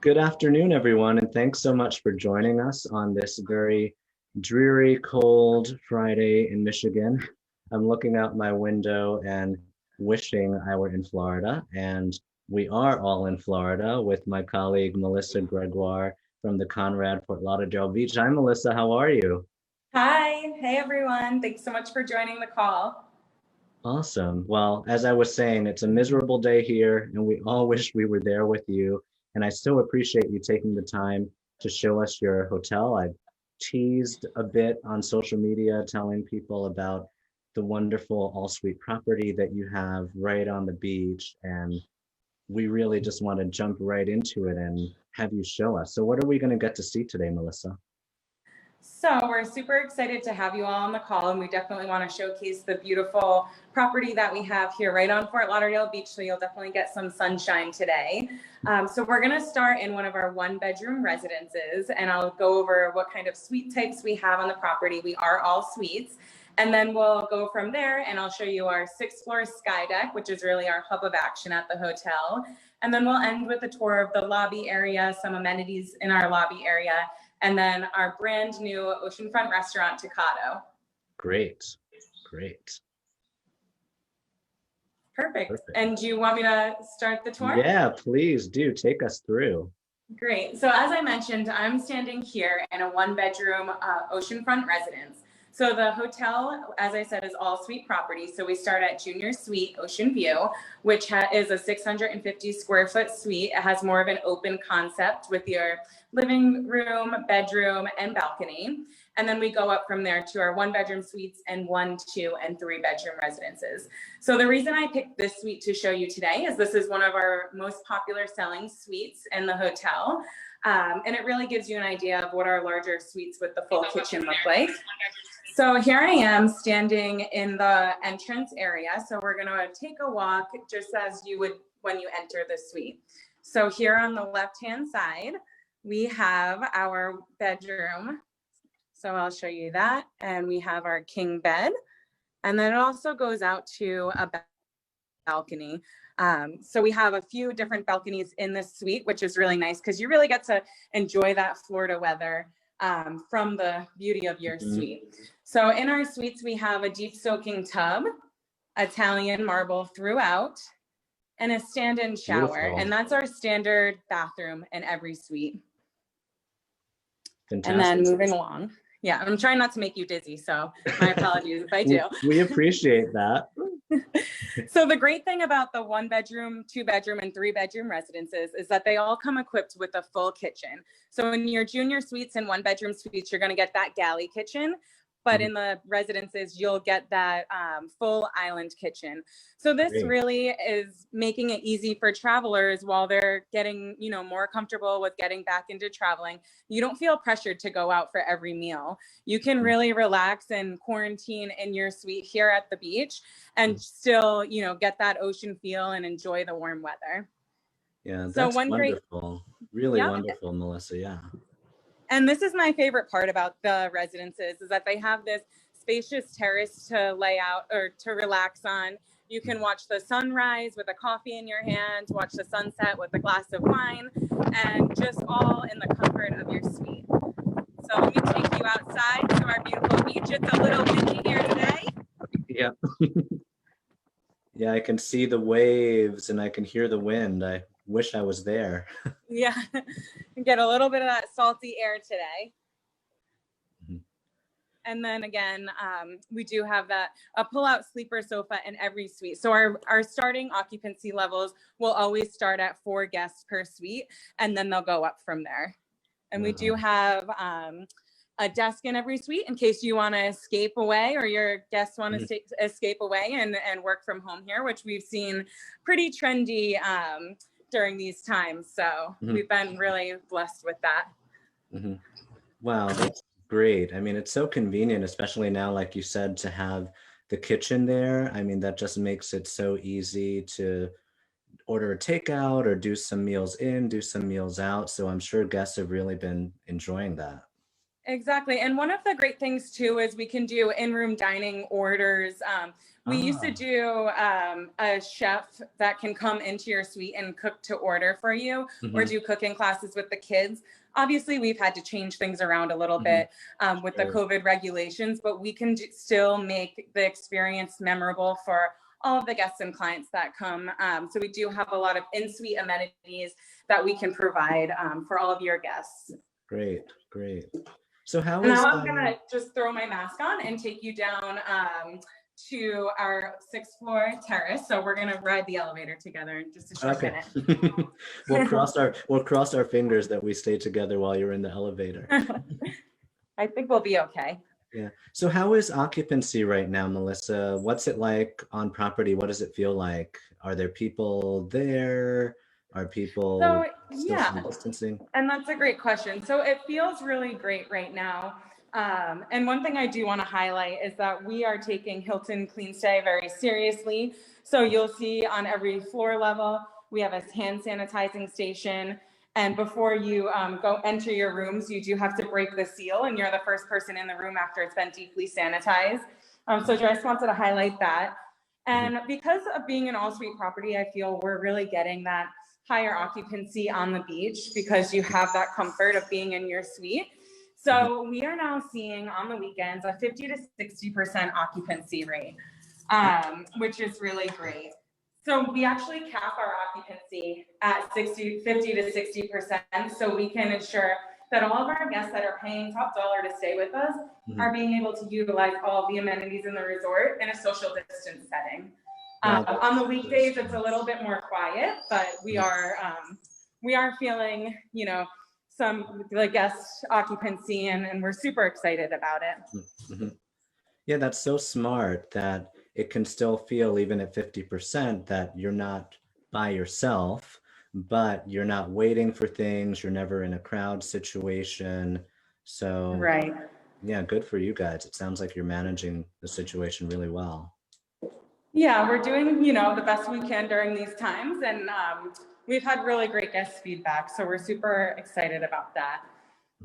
Good afternoon, everyone, and thanks so much for joining us on this very dreary, cold Friday in Michigan. I'm looking out my window and wishing I were in Florida, and we are all in Florida with my colleague Melissa Gregoire from the Conrad Fort Lauderdale Beach. Hi, Melissa, how are you? Hi, hey everyone. Thanks so much for joining the call. Awesome. Well, as I was saying, it's a miserable day here, and we all wish we were there with you. And I so appreciate you taking the time to show us your hotel. I've teased a bit on social media, telling people about the wonderful all-suite property that you have right on the beach. And we really just want to jump right into it and have you show us. So what are we going to get to see today, Melissa? So we're super excited to have you all on the call, and we definitely want to showcase the beautiful property that we have here right on Fort Lauderdale Beach, so you'll definitely get some sunshine today. So we're going to start in one of our one-bedroom residences, and I'll go over what kind of suite types we have on the property. We are all suites. And then we'll go from there, and I'll show you our 6th-floor Skydeck, which is really our hub of action at the hotel. And then we'll end with a tour of the lobby area, some amenities in our lobby area, and then our brand new oceanfront restaurant, Takada. Great, great. Perfect. And do you want me to start the tour? Yeah, please do. Take us through. Great. So as I mentioned, I'm standing here in a one-bedroom oceanfront residence. So the hotel, as I said, is all suite property. So we start at Junior Suite Ocean View, which is a 650 square foot suite. It has more of an open concept with your living room, bedroom, and balcony. And then we go up from there to our one-bedroom suites and 1, 2, and 3-bedroom residences. So the reason I picked this suite to show you today is this is one of our most popular selling suites in the hotel. And it really gives you an idea of what our larger suites with the full kitchen look like. So here I am standing in the entrance area. So we're gonna take a walk just as you would when you enter the suite. So here on the left-hand side, we have our bedroom. So I'll show you that. And we have our king bed. And then it also goes out to a balcony. So we have a few different balconies in this suite, which is really nice because you really get to enjoy that Florida weather from the beauty of your suite. So in our suites, we have a deep soaking tub, Italian marble throughout, and a stand-in shower. Beautiful. And that's our standard bathroom in every suite. Fantastic. And then moving along. Yeah, I'm trying not to make you dizzy, so my apologies if I do. We appreciate that. So the great thing about the 1-bedroom, 2-bedroom, and 3-bedroom residences is that they all come equipped with a full kitchen. So in your junior suites and 1-bedroom suites, you're going to get that galley kitchen. But in the residences, you'll get that full island kitchen. So this really is making it easy for travelers while they're getting, more comfortable with getting back into traveling. You don't feel pressured to go out for every meal. You can really relax and quarantine in your suite here at the beach and still, get that ocean feel and enjoy the warm weather. Yeah, that's wonderful. Really wonderful, Melissa. Yeah. And this is my favorite part about the residences is that they have this spacious terrace to lay out or to relax on. You can watch the sunrise with a coffee in your hand, watch the sunset with a glass of wine, and just all in the comfort of your suite. So let me take you outside to our beautiful beach. It's a little windy here today. Yeah. Yeah, I can see the waves and I can hear the wind. I wish I was there. Yeah, get a little bit of that salty air today. And then again, we do have a pull-out sleeper sofa in every suite. So our starting occupancy levels will always start at 4 guests per suite, and then they'll go up from there. And we do have a desk in every suite in case you want to escape away or your guests want to escape away and work from home here, which we've seen pretty trendy during these times. So we've been really blessed with that. Wow, that's great. I mean, it's so convenient, especially now, like you said, to have the kitchen there. I mean, that just makes it so easy to order a takeout or do some meals in, do some meals out. So I'm sure guests have really been enjoying that. Exactly. And one of the great things too is we can do in-room dining orders We used to Ah, do a chef that can come into your suite and cook to order for you, or hmm, do cooking classes with the kids. Obviously, we've had to change things around a little hmm. bit with the Sure. COVID regulations, but we can still make the experience memorable for all of the guests and clients that come. So we do have a lot of in-suite amenities that we can provide for all of your guests. Great, great. So how Now is I'm gonna just throw my mask on and take you down to our 6th floor terrace. So we're gonna ride the elevator together in just a short okay? minute. We'll cross our fingers that we stay together while you're in the elevator. I think we'll be okay. Yeah. So how is occupancy right now, Melissa? What's it like on property? What does it feel like? Are there people there? Are So people yeah, socially distancing? and that's a great question. So it feels really great right now. And one thing I do want to highlight is that we are taking Hilton Clean Stay very seriously. So you'll see on every floor level, we have a hand sanitizing station. And before you go enter your rooms, you do have to break the seal, and you're the first person in the room after it's been deeply sanitized. So just wanted to highlight that. Mhm. And because of being an all-suite property, I feel we're really getting that higher occupancy on the beach because you have that comfort of being in your suite. Mhm. So we are now seeing on the weekends a 50 to 60% occupancy rate, which is really great. So we actually cap our occupancy at 50 to 60%, so we can ensure that all of our guests that are paying top dollar to stay with us Mhm. are being able to utilize all of the amenities in the resort in a social distance setting. Wow, On the that's really weekdays, it's a smart. little bit more quiet, but Mhm. we are feeling, some the guest occupancy, and we're super excited about it. Mhm. Yeah, that's so smart that it can still feel, even at 50%, that you're not by yourself, but you're not waiting for things. You're never in a crowd situation. So, Right. yeah, good for you guys. It sounds like you're managing the situation really well. Yeah, we're doing, the best we can during these times, and we've had really great guest feedback, so we're super excited about that.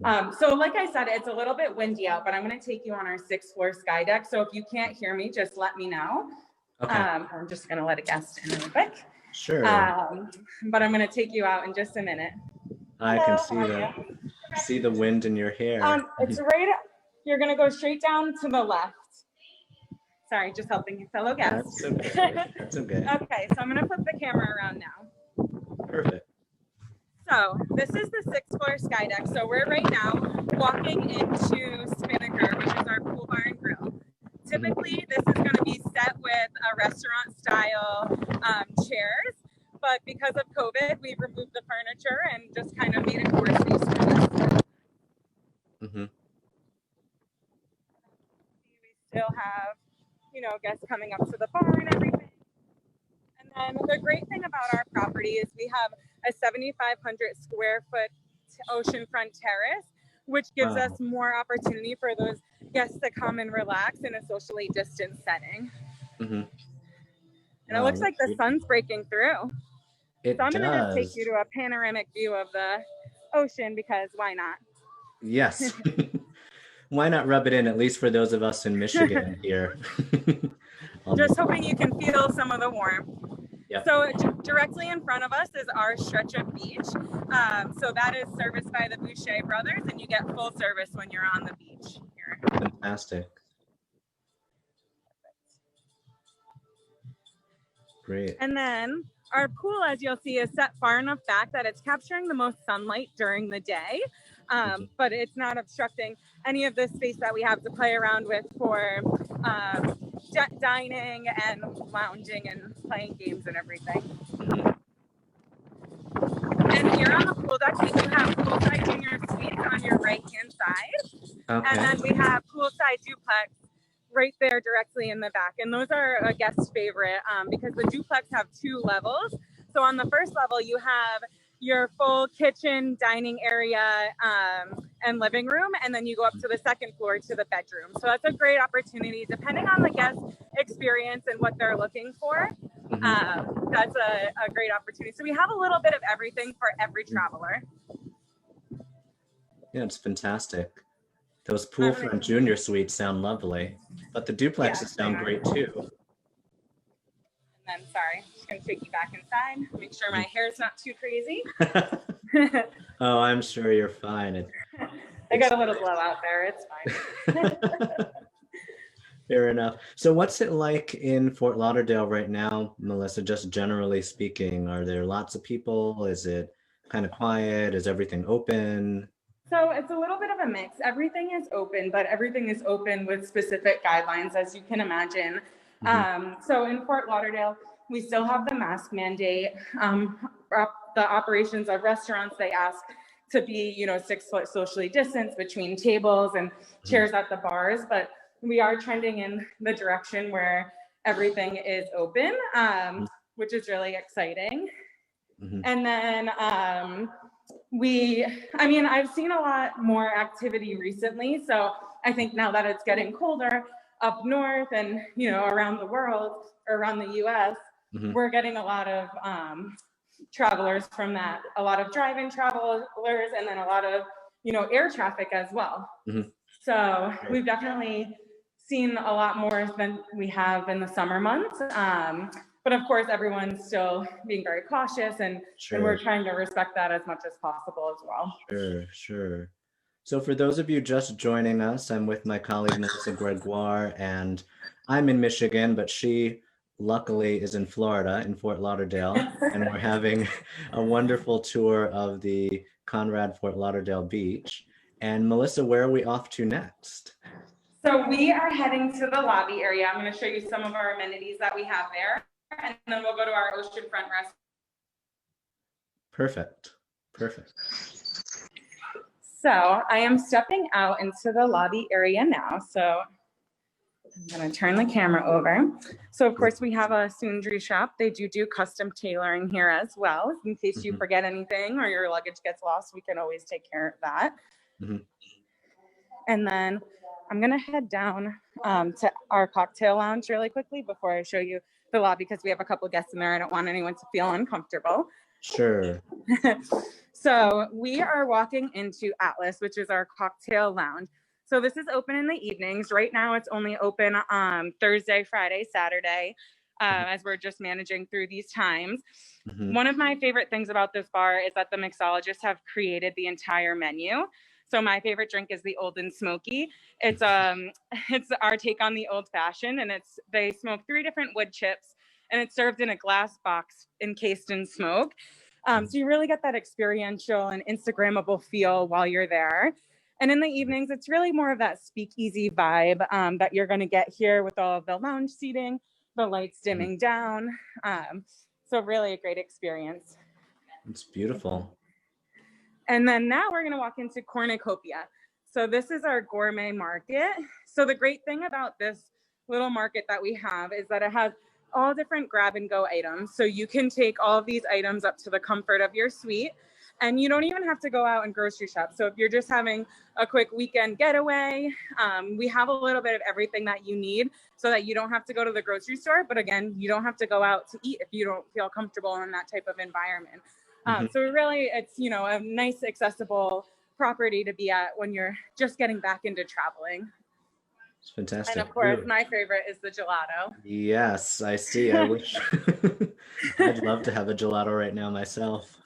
Mhm. So like I said, it's a little bit windy out, but I'm going to take you on our 6th floor Skydeck. So if you can't hear me, just let me know. Okay, I'm just going to let a guest in real quick. sure. Um, but I'm going to take you out in just a minute. I can Hello, how see are the you? see the wind in your hair. It's right, you're going to go straight down to the left. Sorry, just helping you, fellow That's guests. okay. That's okay. Okay, so I'm going to flip the camera around now. Perfect. So this is the 6th floor Skydeck. So we're right now walking into Spinnaker, which is our pool bar and grill. Typically, this is going to be set with a restaurant style chairs, but because of COVID, we've removed the furniture and just kind of made it more space for us. Hmm. We still have, guests coming up to the bar and everything. And then the great thing about our property is we have a 7,500 square foot oceanfront terrace, which gives us Wow. more opportunity for those guests to come and relax in a socially distanced setting. Hmm. And it Wow, looks like looks the beautiful. sun's breaking through. So It I'm going to just take you does. to a panoramic view of the ocean because why not? Yes. Why not rub it in, at least for those of us in Michigan here on Just this? hoping you can feel some of the warmth. Yep. So directly in front of us is our stretch of beach. So that is serviced by the Boucher brothers, and you get full service when you're on the beach here. Fantastic. Great. And then our pool, as you'll see, is set far enough back that it's capturing the most sunlight during the day, Mhm. but it's not obstructing any of the space that we have to play around with for dining and lounging and playing games and everything. Mhm. And here on the pool deck, we do have poolside junior suites on your right-hand side. And Okay. then we have poolside duplex right there directly in the back. And those are a guest favorite because the duplex have 2 levels. So on the first level, you have your full kitchen, dining area, and living room. And then you go up to the 2nd floor to the bedroom. So that's a great opportunity, depending on the guest experience and what they're looking for. Mhm. That's a great opportunity. So we have a little bit of everything for every traveler. Yeah, it's fantastic. Those I'm gonna, poolfront junior suites sound lovely, but the yeah, duplexes they sound are. great too. And then, sorry, just gonna take you back inside, make sure my hair is not too crazy. Oh, I'm sure you're fine. I got a little blowout there, it's fine. Fair enough. So what's it like in Fort Lauderdale right now, Melissa, just generally speaking? Are there lots of people? Is it kind of quiet? Is everything open? So it's a little bit of a mix. Everything is open, but everything is open with specific guidelines, as you can imagine. So in Fort Lauderdale, we still have the mask mandate. The operations of restaurants, they ask to be, 6 foot socially distanced between tables and chairs at the bars, but we are trending in the direction where everything is open, which is really exciting. And then I've seen a lot more activity recently. So I think now that it's getting colder up north and, around the world or around the US, we're getting a lot of travelers from that, a lot of drive-in travelers, and then a lot of, air traffic as well. So we've definitely seen a lot more than we have in the summer months. But of course, everyone's still being very cautious, and we're trying to respect that as much as possible as well. Sure. So for those of you just joining us, I'm with my colleague, Melissa Gregoire, and I'm in Michigan, but she luckily is in Florida, in Fort Lauderdale, and we're having a wonderful tour of the Conrad Fort Lauderdale beach. And Melissa, where are we off to next? So we are heading to the lobby area. I'm going to show you some of our amenities that we have there, and then we'll go to our oceanfront restaurant. Perfect. So I am stepping out into the lobby area now. So I'm going to turn the camera over. So of course we have a Sundry shop. They do custom tailoring here as well. In case you forget anything or your luggage gets lost, we can always take care of that. And then I'm going to head down to our cocktail lounge really quickly before I show you the lobby, because we have a couple guests in there. I don't want anyone to feel uncomfortable. Sure. So we are walking into Atlas, which is our cocktail lounge. So this is open in the evenings. Right now it's only open Thursday, Friday, Saturday, as we're just managing through these times. One of my favorite things about this bar is that the mixologists have created the entire menu. So my favorite drink is the Old and Smoky. It's our take on the old fashioned, and they smoke 3 different wood chips, and it's served in a glass box encased in smoke. So you really get that experiential and Instagrammable feel while you're there. And in the evenings, it's really more of that speakeasy vibe that you're going to get here with all of the lounge seating, the lights dimming down. So really a great experience. It's beautiful. And then now we're going to walk into Cornucopia. So this is our gourmet market. So the great thing about this little market that we have is that it has all different grab and go items. So you can take all of these items up to the comfort of your suite, and you don't even have to go out and grocery shop. So if you're just having a quick weekend getaway, we have a little bit of everything that you need so that you don't have to go to the grocery store. But again, you don't have to go out to eat if you don't feel comfortable in that type of environment. So really, it's, a nice, accessible property to be at when you're just getting back into traveling. It's fantastic. And of course, my favorite is the gelato. Yes, I see. I wish I'd love to have a gelato right now myself.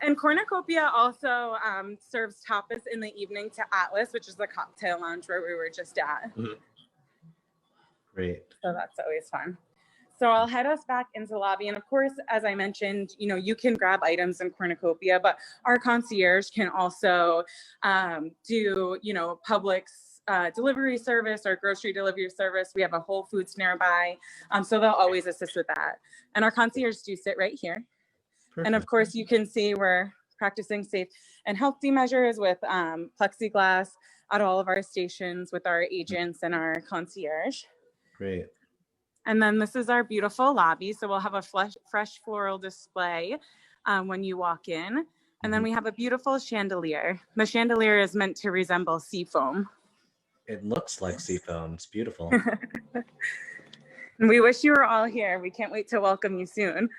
And Cornucopia also serves tapas in the evening to Atlas, which is the cocktail lounge where we were just at. Great. So that's always fun. So I'll head us back into the lobby. And of course, as I mentioned, you can grab items in Cornucopia, but our concierge can also do, Publix delivery service or grocery delivery service. We have a Whole Foods nearby. So they'll always assist with that. And our concierge do sit right here. Perfect. And of course, you can see we're practicing safe and healthy measures with plexiglass at all of our stations with our agents and our concierge. Great. And then this is our beautiful lobby. So we'll have a fresh floral display when you walk in. And then we have a beautiful chandelier. The chandelier is meant to resemble sea foam. It looks like sea foam. It's beautiful. We wish you were all here. We can't wait to welcome you soon.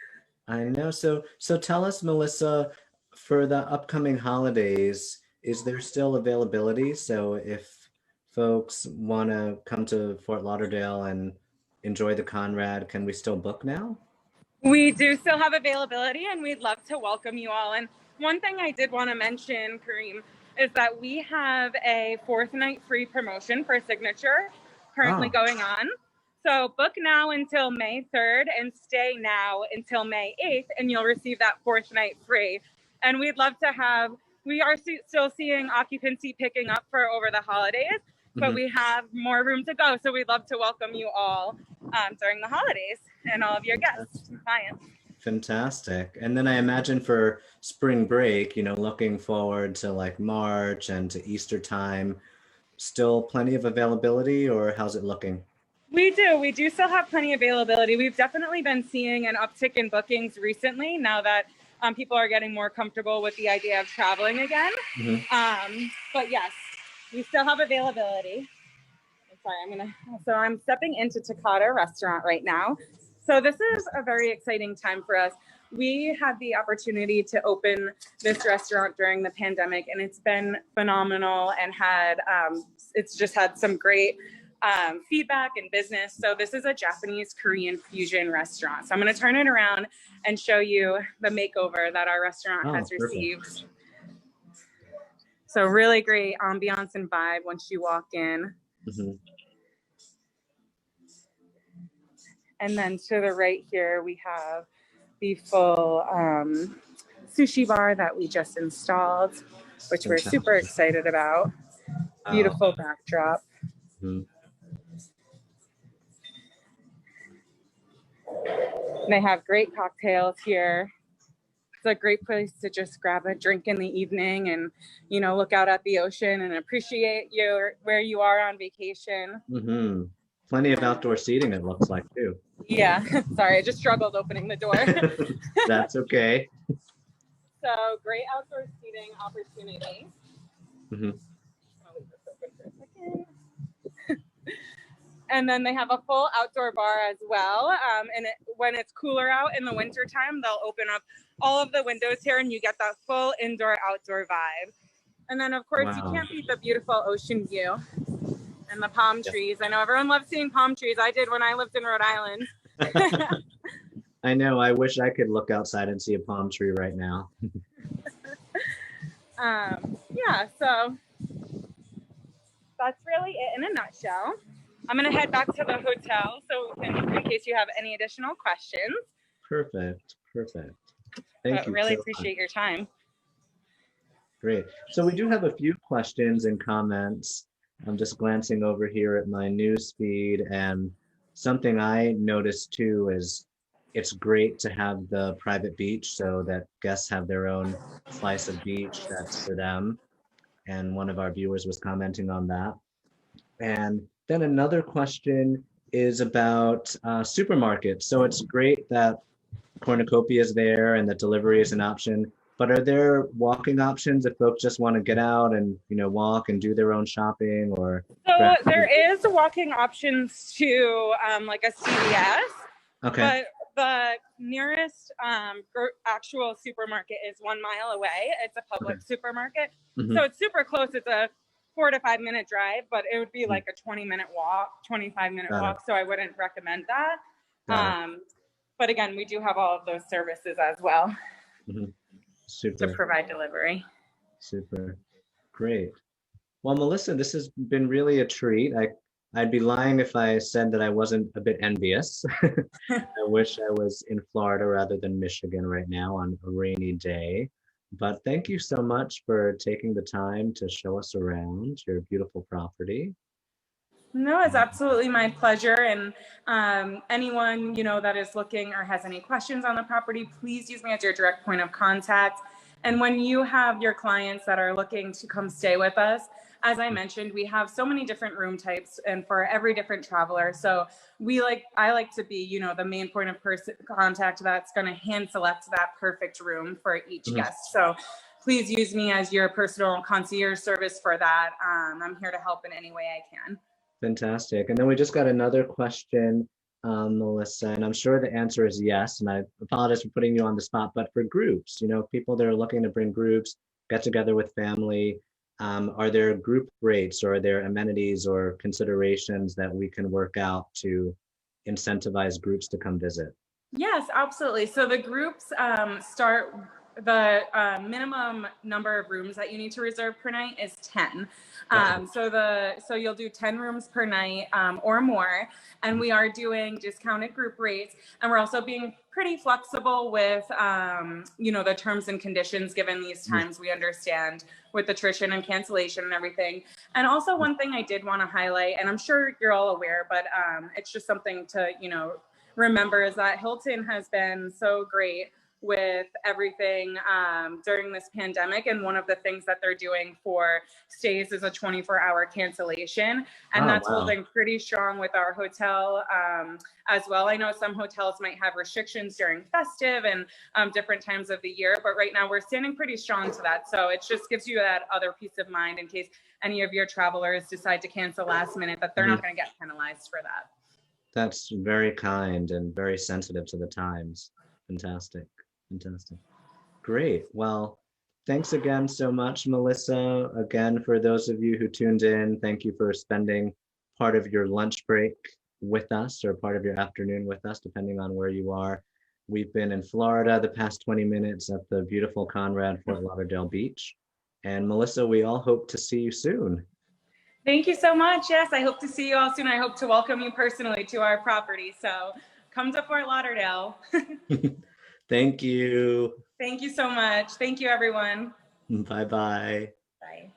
I know. So tell us, Melissa, for the upcoming holidays, is there still availability? So if folks want to come to Fort Lauderdale and enjoy the Conrad. Can we still book now? We do still have availability and we'd love to welcome you all. And one thing I did want to mention, Kareem, is that we have a 4th night free promotion for Signature currently going on. So book now until May 3rd and stay now until May 8th and you'll receive that 4th night free. And we'd love to have, we are still seeing occupancy picking up for over the holidays, but we have more room to go. So we'd love to welcome you all during the holidays and all of your guests and clients. Fantastic. And then I imagine for spring break, you know, looking forward to like March and to Easter time, still plenty of availability, or how's it looking? We do still have plenty of availability. We've definitely been seeing an uptick in bookings recently now that people are getting more comfortable with the idea of traveling again. But yes, we still have availability. I'm stepping into Takada restaurant right now. So this is a very exciting time for us. We had the opportunity to open this restaurant during the pandemic and it's been phenomenal and it's just had some great feedback and business. So this is a Japanese Korean fusion restaurant. So I'm going to turn it around and show you the makeover that our restaurant has received. So really great ambiance and vibe once you walk in. And then to the right here, we have the full sushi bar that we just installed, which we're super excited about. Beautiful backdrop. They have great cocktails here. It's a great place to just grab a drink in the evening and, you know, look out at the ocean and appreciate where you are on vacation. Plenty of outdoor seating, it looks like, too. Yeah, sorry, I just struggled opening the door. That's okay. So great outdoor seating opportunity. I'll leave this open for a second. And then they have a full outdoor bar as well. And when it's cooler out in the winter time, they'll open up all of the windows here and you get that full indoor-outdoor vibe. And then, of course, you can't beat the beautiful ocean view and the palm trees. I know everyone loves seeing palm trees. I did when I lived in Rhode Island. I know. I wish I could look outside and see a palm tree right now. Yeah, so that's really it in a nutshell. I'm going to head back to the hotel so in case you have any additional questions. Perfect. Thank you. Really appreciate your time. Great. So we do have a few questions and comments. I'm just glancing over here at my news feed, and something I noticed too is it's great to have the private beach so that guests have their own slice of beach that's for them. And one of our viewers was commenting on that. And then another question is about supermarkets. So it's great that cornucopia is there and that delivery is an option, but are there walking options if folks just want to get out and, you know, walk and do their own shopping? Or so there is walking options to like a CVS, but the nearest actual supermarket is 1 mile away. It's a public supermarket, so it's super close. It's a 4 to 5 minute drive, but it would be like a 20-minute walk, 25-minute walk. So I wouldn't recommend that. But again, we do have all of those services as well to provide delivery. Super. Great. Well, Melissa, this has been really a treat. I'd be lying if I said that I wasn't a bit envious. I wish I was in Florida rather than Michigan right now on a rainy day. But thank you so much for taking the time to show us around your beautiful property. No, it's absolutely my pleasure. And anyone, you know, that is looking or has any questions on the property, please use me as your direct point of contact. And when you have your clients that are looking to come stay with us, as I mentioned, we have so many different room types and for every different traveler. So I like to be, you know, the main point of contact that's going to hand select that perfect room for each guest. So please use me as your personal concierge service for that. I'm here to help in any way I can. Fantastic. And then we just got another question, Melissa, and I'm sure the answer is yes. And I apologize for putting you on the spot, but for groups, you know, people that are looking to bring groups, get together with family, are there group rates or are there amenities or considerations that we can work out to incentivize groups to come visit? Yes, absolutely. So the groups start, the minimum number of rooms that you need to reserve per night is 10. So you'll do 10 rooms per night or more, and we are doing discounted group rates, and we're also being pretty flexible with the terms and conditions given these times. We understand with attrition and cancellation and everything. And also one thing I did want to highlight, and I'm sure you're all aware, but it's just something to remember, is that Hilton has been so great with everything during this pandemic. And one of the things that they're doing for stays is a 24-hour cancellation. And that's holding pretty strong with our hotel as well. I know some hotels might have restrictions during festive and different times of the year, but right now we're standing pretty strong to that. So it just gives you that other peace of mind in case any of your travelers decide to cancel last minute, that they're not going to get penalized for that. That's very kind and very sensitive to the times. Fantastic. Fantastic. Great. Well, thanks again so much, Melissa. Again, for those of you who tuned in, thank you for spending part of your lunch break with us, or part of your afternoon with us, depending on where you are. We've been in Florida the past 20 minutes at the beautiful Conrad Fort Lauderdale Beach. And Melissa, we all hope to see you soon. Thank you so much. Yes, I hope to see you all soon. I hope to welcome you personally to our property. So come to Fort Lauderdale. Thank you. Thank you so much. Thank you, everyone. Bye-bye. Bye.